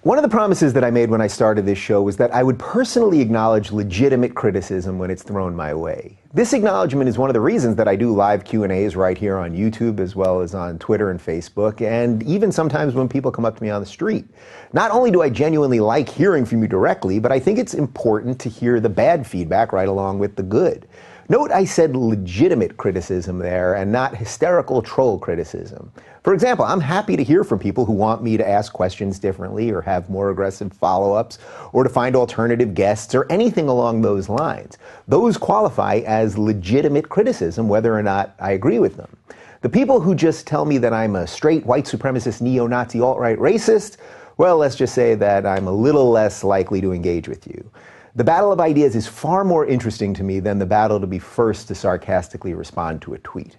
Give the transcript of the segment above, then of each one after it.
One of the promises that I made when I started this show was that I would personally acknowledge legitimate criticism when it's thrown my way. This acknowledgement is one of the reasons that I do live Q&As right here on YouTube as well as on Twitter and Facebook, and even sometimes when people come up to me on the street. Not only do I genuinely like hearing from you directly, but I think it's important to hear the bad feedback right along with the good. Note I said legitimate criticism there and not hysterical troll criticism. For example, I'm happy to hear from people who want me to ask questions differently or have more aggressive follow-ups or to find alternative guests or anything along those lines. Those qualify as legitimate criticism whether or not I agree with them. The people who just tell me that I'm a straight white supremacist, neo-Nazi, alt-right racist, well, let's just say that I'm a little less likely to engage with you. The battle of ideas is far more interesting to me than the battle to be first to sarcastically respond to a tweet.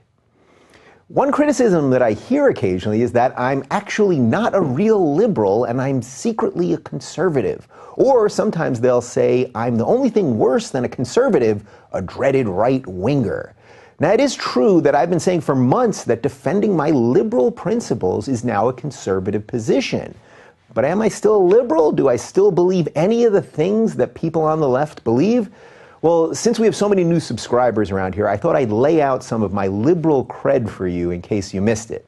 One criticism that I hear occasionally is that I'm actually not a real liberal and I'm secretly a conservative. Or sometimes they'll say I'm the only thing worse than a conservative, a dreaded right-winger. Now, it is true that I've been saying for months that defending my liberal principles is now a conservative position. But am I still a liberal? Do I still believe any of the things that people on the left believe? Well, since we have so many new subscribers around here, I thought I'd lay out some of my liberal cred for you in case you missed it.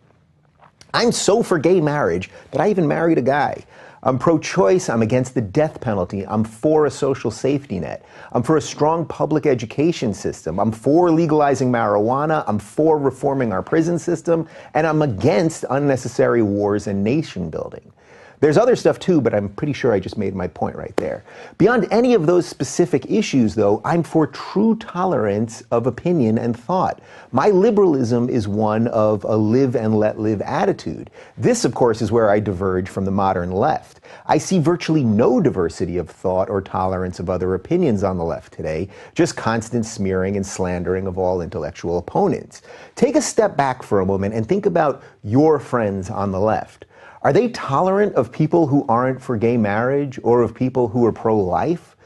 I'm so for gay marriage that I even married a guy. I'm pro-choice, I'm against the death penalty, I'm for a social safety net, I'm for a strong public education system, I'm for legalizing marijuana, I'm for reforming our prison system, and I'm against unnecessary wars and nation building. There's other stuff too, but I'm pretty sure I just made my point right there. Beyond any of those specific issues, though, I'm for true tolerance of opinion and thought. My liberalism is one of a live and let live attitude. This, of course, is where I diverge from the modern left. I see virtually no diversity of thought or tolerance of other opinions on the left today, just constant smearing and slandering of all intellectual opponents. Take a step back for a moment and think about your friends on the left. Are they tolerant of people who aren't for gay marriage or of people who are pro-life?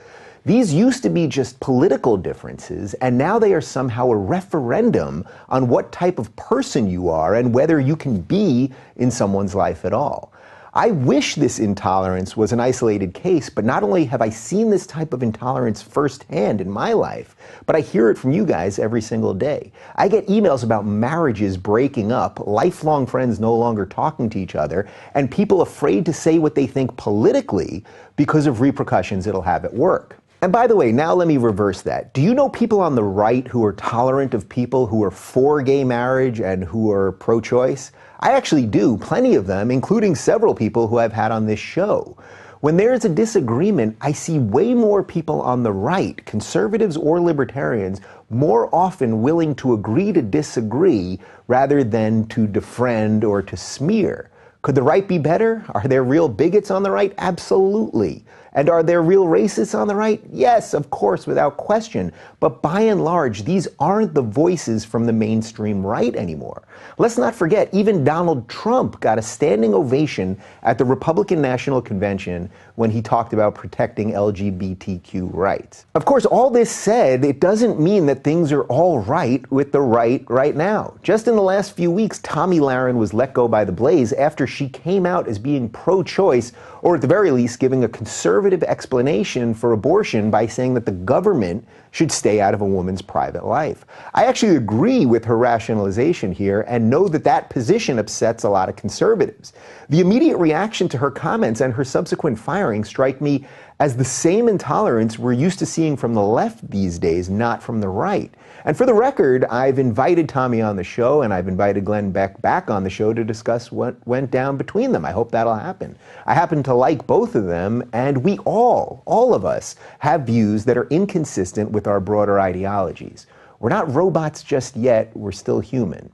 These used to be just political differences, and now they are somehow a referendum on what type of person you are and whether you can be in someone's life at all. I wish this intolerance was an isolated case, but not only have I seen this type of intolerance firsthand in my life, but I hear it from you guys every single day. I get emails about marriages breaking up, lifelong friends no longer talking to each other, and people afraid to say what they think politically because of repercussions it'll have at work. And by the way, now let me reverse that. Do you know people on the right who are tolerant of people who are for gay marriage and who are pro-choice? I actually do, plenty of them, including several people who I've had on this show. When there's a disagreement, I see way more people on the right, conservatives or libertarians, more often willing to agree to disagree rather than to defriend or to smear. Could the right be better? Are there real bigots on the right? Absolutely. And are there real racists on the right? Yes, of course, without question. But by and large, these aren't the voices from the mainstream right anymore. Let's not forget, even Donald Trump got a standing ovation at the Republican National Convention when he talked about protecting LGBTQ rights. Of course, all this said, it doesn't mean that things are all right with the right now. Just in the last few weeks, Tomi Lahren was let go by the Blaze after she came out as being pro-choice, or at the very least giving a conservative explanation for abortion by saying that the government should stay out of a woman's private life. I actually agree with her rationalization here and know that that position upsets a lot of conservatives. The immediate reaction to her comments and her subsequent firing strike me as the same intolerance we're used to seeing from the left these days, not from the right. And for the record, I've invited Tomi on the show, and I've invited Glenn Beck back on the show to discuss what went down between them. I hope that'll happen. I happen to like both of them, and we all of us, have views that are inconsistent with our broader ideologies. We're not robots just yet, we're still human.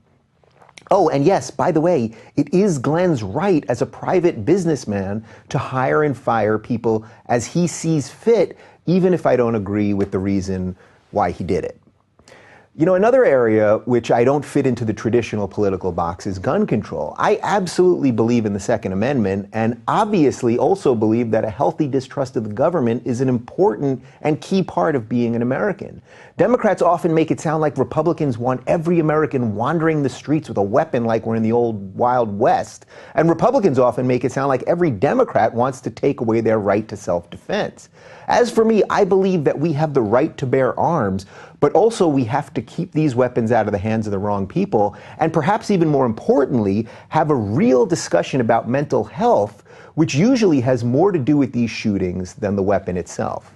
Oh, and yes, by the way, it is Glenn's right as a private businessman to hire and fire people as he sees fit, even if I don't agree with the reason why he did it. You know, another area which I don't fit into the traditional political box is gun control. I absolutely believe in the Second Amendment and obviously also believe that a healthy distrust of the government is an important and key part of being an American. Democrats often make it sound like Republicans want every American wandering the streets with a weapon like we're in the old Wild West. And Republicans often make it sound like every Democrat wants to take away their right to self-defense. As for me, I believe that we have the right to bear arms, but also we have to keep these weapons out of the hands of the wrong people, and perhaps even more importantly, have a real discussion about mental health, which usually has more to do with these shootings than the weapon itself.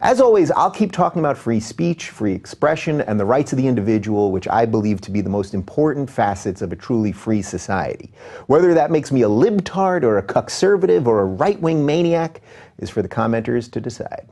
As always, I'll keep talking about free speech, free expression, and the rights of the individual, which I believe to be the most important facets of a truly free society. Whether that makes me a libtard or a cuckservative or a right-wing maniac is for the commenters to decide.